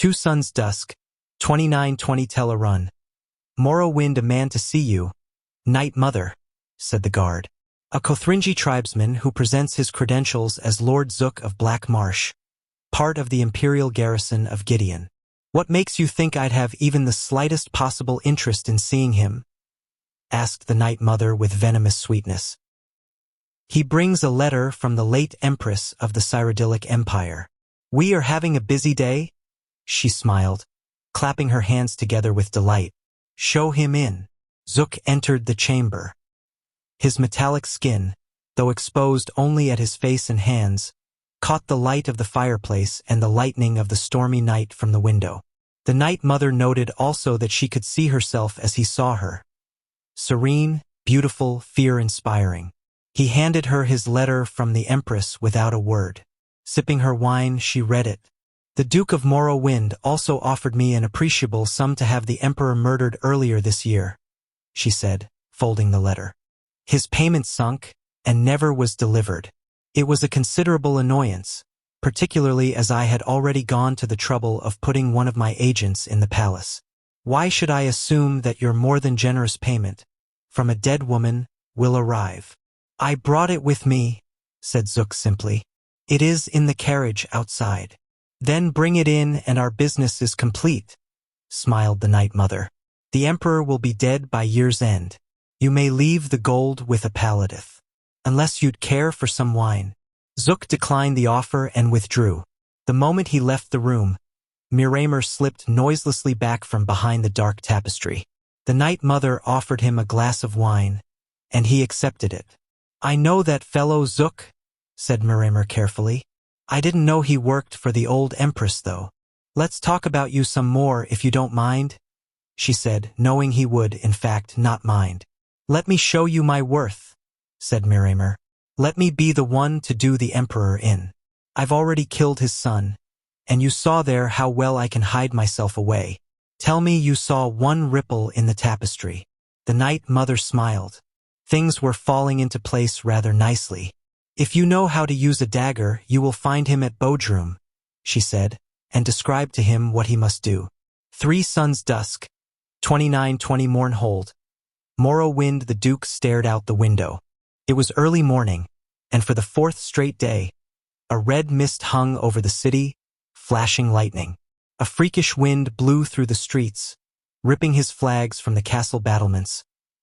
2 Sons Dusk, 2920 Tell a Run. Morrowind, a man to see you. Night Mother, said the guard. A Kothringi tribesman who presents his credentials as Lord Zook of Black Marsh, part of the imperial garrison of Gideon. What makes you think I'd have even the slightest possible interest in seeing him? Asked the Night Mother with venomous sweetness. He brings a letter from the late Empress of the Cyrodiilic Empire. We are having a busy day? She smiled, clapping her hands together with delight. Show him in. Zook entered the chamber. His metallic skin, though exposed only at his face and hands, caught the light of the fireplace and the lightning of the stormy night from the window. The Night Mother noted also that she could see herself as he saw her. Serene, beautiful, fear-inspiring. He handed her his letter from the Empress without a word. Sipping her wine, she read it. The Duke of Morrowind also offered me an appreciable sum to have the Emperor murdered earlier this year, she said, folding the letter. His payment sunk, and never was delivered. It was a considerable annoyance, particularly as I had already gone to the trouble of putting one of my agents in the palace. Why should I assume that your more than generous payment, from a dead woman, will arrive? I brought it with me, said Zook simply. It is in the carriage outside. Then bring it in and our business is complete, smiled the Night Mother. The Emperor will be dead by year's end. You may leave the gold with a paladith. Unless you'd care for some wine. Zook declined the offer and withdrew. The moment he left the room, Miramer slipped noiselessly back from behind the dark tapestry. The Night Mother offered him a glass of wine, and he accepted it. I know that fellow Zook, said Miramer carefully. I didn't know he worked for the old Empress, though. Let's talk about you some more if you don't mind, she said, knowing he would, in fact, not mind. Let me show you my worth, said Miramer. Let me be the one to do the Emperor in. I've already killed his son, and you saw there how well I can hide myself away. Tell me you saw one ripple in the tapestry. The Night Mother smiled. Things were falling into place rather nicely. If you know how to use a dagger, you will find him at Bodrum, she said, and described to him what he must do. 3 Sons Dusk, 2920 Mournhold. Morrowind. The Duke stared out the window. It was early morning, and for the 4th straight day, a red mist hung over the city, flashing lightning. A freakish wind blew through the streets, ripping his flags from the castle battlements,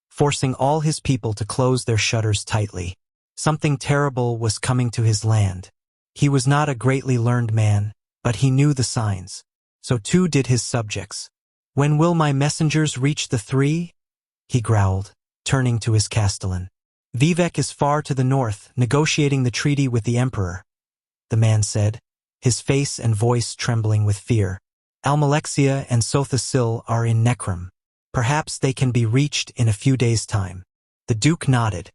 forcing all his people to close their shutters tightly. Something terrible was coming to his land. He was not a greatly learned man, but he knew the signs. So too did his subjects. When will my messengers reach the 3? He growled, turning to his castellan. Vivek is far to the north, negotiating the treaty with the Emperor, the man said, his face and voice trembling with fear. Almalexia and Sotha are in Necrum. Perhaps they can be reached in a few days' time. The Duke nodded.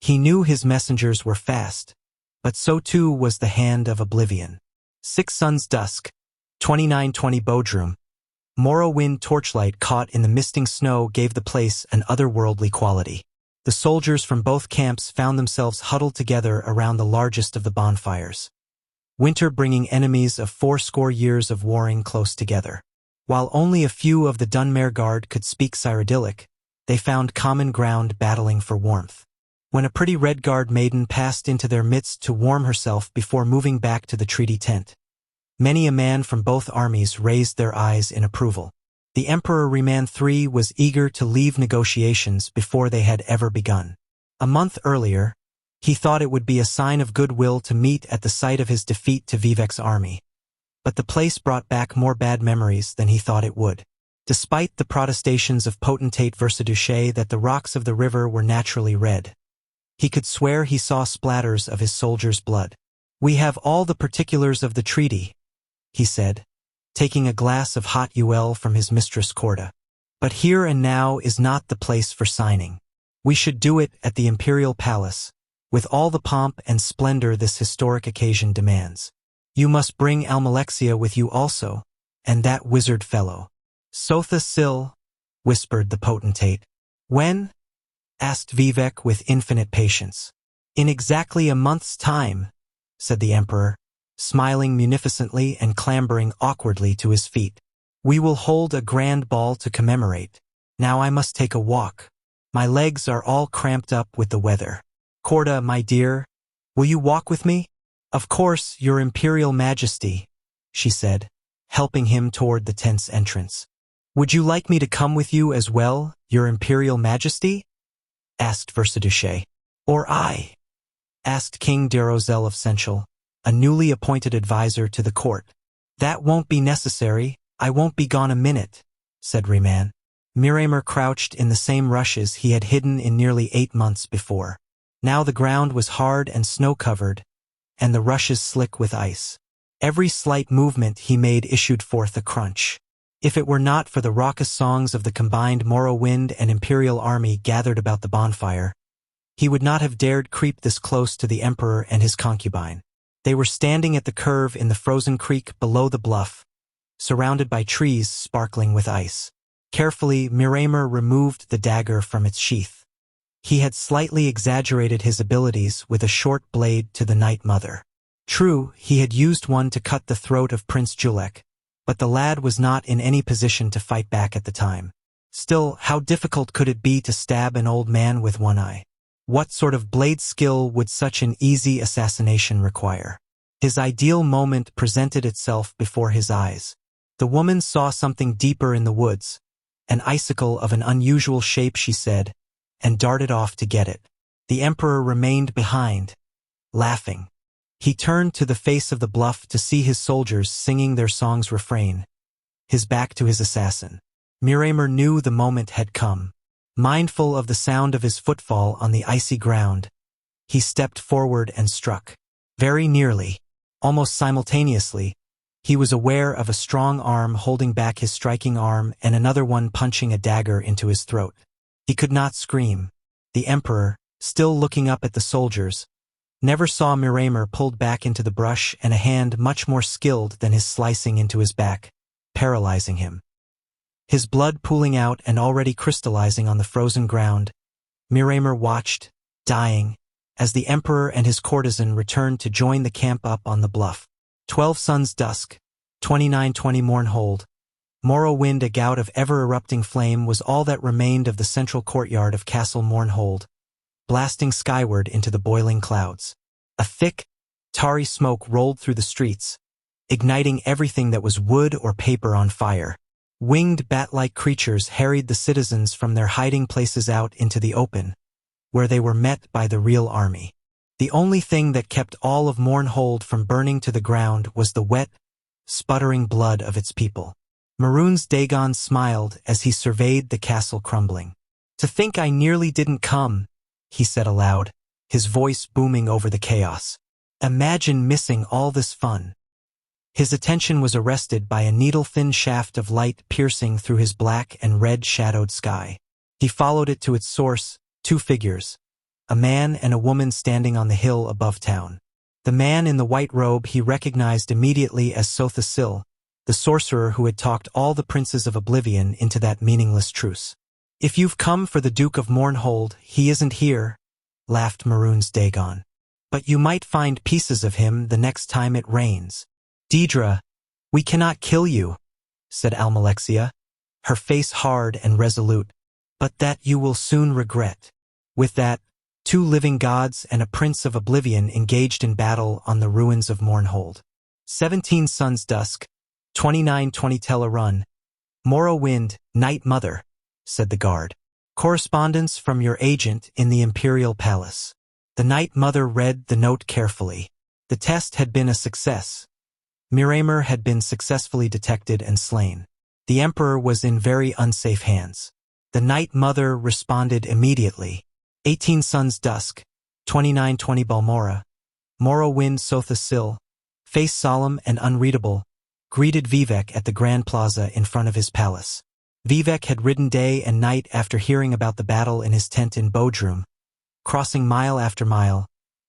He knew his messengers were fast, but so too was the hand of oblivion. 6 Sons Dusk, 2920 Bodrum. Morrowind. Torchlight caught in the misting snow gave the place an otherworldly quality. The soldiers from both camps found themselves huddled together around the largest of the bonfires. Winter bringing enemies of 80 years of warring close together. While only a few of the Dunmare Guard could speak Cyrodiilic, they found common ground battling for warmth. When a pretty Redguard maiden passed into their midst to warm herself before moving back to the treaty tent, many a man from both armies raised their eyes in approval. The Emperor Riemann III was eager to leave negotiations before they had ever begun. A month earlier, he thought it would be a sign of goodwill to meet at the site of his defeat to Vivek's army. But the place brought back more bad memories than he thought it would. Despite the protestations of potentate Versaduce that the rocks of the river were naturally red, he could swear he saw splatters of his soldiers' blood. We have all the particulars of the treaty, he said, taking a glass of hot Uel from his mistress Corda. But here and now is not the place for signing. We should do it at the Imperial Palace, with all the pomp and splendor this historic occasion demands. You must bring Almalexia with you also, and that wizard fellow. Sotha, whispered the potentate. When? Asked with infinite patience. In exactly a month's time, said the Emperor, smiling munificently and clambering awkwardly to his feet. "We will hold a grand ball to commemorate. Now I must take a walk. My legs are all cramped up with the weather. Corda, my dear, will you walk with me?" "Of course, Your Imperial Majesty," she said, helping him toward the tent's entrance. "Would you like me to come with you as well, Your Imperial Majesty?" asked Versaduce. "Or I?" asked King Derozel of Senchal, a newly appointed advisor to the court. "That won't be necessary. I won't be gone a minute," said Riemann. Miramer crouched in the same rushes he had hidden in nearly 8 months before. Now the ground was hard and snow-covered, and the rushes slick with ice. Every slight movement he made issued forth a crunch. If it were not for the raucous songs of the combined Morrowind and Imperial army gathered about the bonfire, he would not have dared creep this close to the Emperor and his concubine. They were standing at the curve in the frozen creek below the bluff, surrounded by trees sparkling with ice. Carefully, Miramer removed the dagger from its sheath. He had slightly exaggerated his abilities with a short blade to the Night Mother. True, he had used one to cut the throat of Prince Julek, but the lad was not in any position to fight back at the time. Still, how difficult could it be to stab an old man with one eye? What sort of blade skill would such an easy assassination require? His ideal moment presented itself before his eyes. The woman saw something deeper in the woods, an icicle of an unusual shape, she said, and darted off to get it. The Emperor remained behind, laughing. He turned to the face of the bluff to see his soldiers singing their song's refrain, his back to his assassin. Miramer knew the moment had come. Mindful of the sound of his footfall on the icy ground, he stepped forward and struck. Very nearly, almost simultaneously, he was aware of a strong arm holding back his striking arm and another one punching a dagger into his throat. He could not scream. The Emperor, still looking up at the soldiers, never saw Miramer pulled back into the brush and a hand much more skilled than his slicing into his back, paralyzing him. His blood pooling out and already crystallizing on the frozen ground, Miramer watched, dying, as the Emperor and his courtesan returned to join the camp up on the bluff. 12 suns dusk, 2920 Mournhold. Morrowind, a gout of ever-erupting flame, was all that remained of the central courtyard of Castle Mournhold, blasting skyward into the boiling clouds. A thick, tarry smoke rolled through the streets, igniting everything that was wood or paper on fire. Winged bat-like creatures harried the citizens from their hiding places out into the open, where they were met by the real army. The only thing that kept all of Mournhold from burning to the ground was the wet, sputtering blood of its people. Maroon's Dagon smiled as he surveyed the castle crumbling. "To think I nearly didn't come," he said aloud, his voice booming over the chaos. "Imagine missing all this fun." His attention was arrested by a needle-thin shaft of light piercing through his black and red-shadowed sky. He followed it to its source, 2 figures, a man and a woman standing on the hill above town. The man in the white robe he recognized immediately as Sothasil, the sorcerer who had talked all the princes of Oblivion into that meaningless truce. "If you've come for the Duke of Mournhold, he isn't here," laughed Maroon's Dagon. "But you might find pieces of him the next time it rains." "Deidre, we cannot kill you," said Almalexia, her face hard and resolute, "but that you will soon regret." With that, 2 living gods and a prince of Oblivion engaged in battle on the ruins of Mournhold. 17 suns dusk, 2920 Telerun. "Morrowind, Night Mother," said the guard. "Correspondence from your agent in the Imperial Palace." The Night Mother read the note carefully. The test had been a success. Miramer had been successfully detected and slain. The Emperor was in very unsafe hands. The Night Mother responded immediately. 18 suns dusk, 2920 Balmora. Morrowind Sothasil, face solemn and unreadable, greeted Vivek at the Grand Plaza in front of his palace. Vivek had ridden day and night after hearing about the battle in his tent in Bodrum, crossing mile after mile,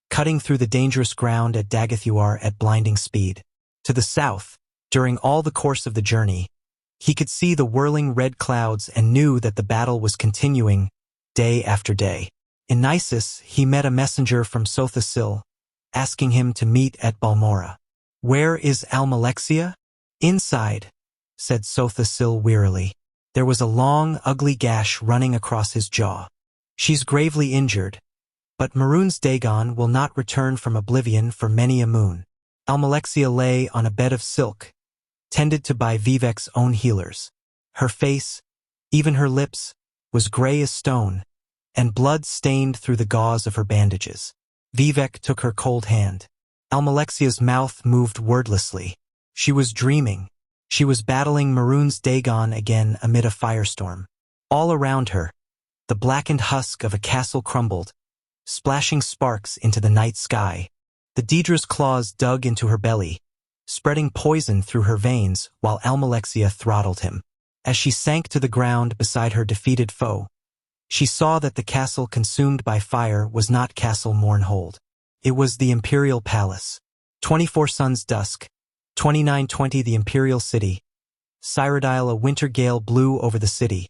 cutting through the dangerous ground at Dagathuar at blinding speed. To the south, during all the course of the journey, he could see the whirling red clouds and knew that the battle was continuing, day after day. In Nisus, he met a messenger from Sothasil, asking him to meet at Balmora. Where is Almalexia? Inside, said Sothasil wearily. There was a long, ugly gash running across his jaw. She's gravely injured, but Maroon's Dagon will not return from oblivion for many a moon. Almalexia lay on a bed of silk, tended to by Vivek's own healers. Her face, even her lips, was gray as stone, and blood stained through the gauze of her bandages. Vivek took her cold hand. Almalexia's mouth moved wordlessly. She was dreaming. She was battling Maroon's Dagon again amid a firestorm. All around her, the blackened husk of a castle crumbled, splashing sparks into the night sky. The Daedra's claws dug into her belly, spreading poison through her veins while Almalexia throttled him. As she sank to the ground beside her defeated foe, she saw that the castle consumed by fire was not Castle Mournhold. It was the Imperial Palace. 24 Suns Dusk. 2920 The Imperial City. Cyrodiil. A winter gale blew over the city,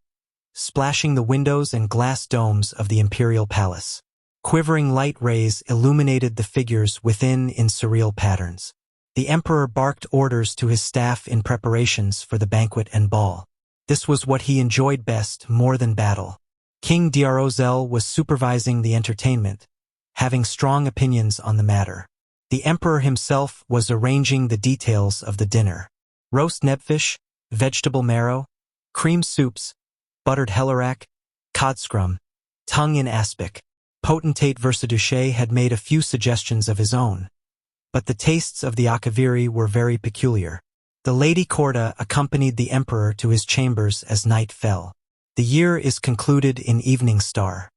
splashing the windows and glass domes of the Imperial Palace. Quivering light rays illuminated the figures within in surreal patterns. The Emperor barked orders to his staff in preparations for the banquet and ball. This was what he enjoyed best more than battle. King Diarozel was supervising the entertainment, having strong opinions on the matter. The Emperor himself was arranging the details of the dinner. Roast nebfish, vegetable marrow, cream soups, buttered hellerak, cod scrum, tongue in aspic. Potentate Versaduce had made a few suggestions of his own, but the tastes of the Akaviri were very peculiar. The Lady Corda accompanied the Emperor to his chambers as night fell. The year is concluded in evening star.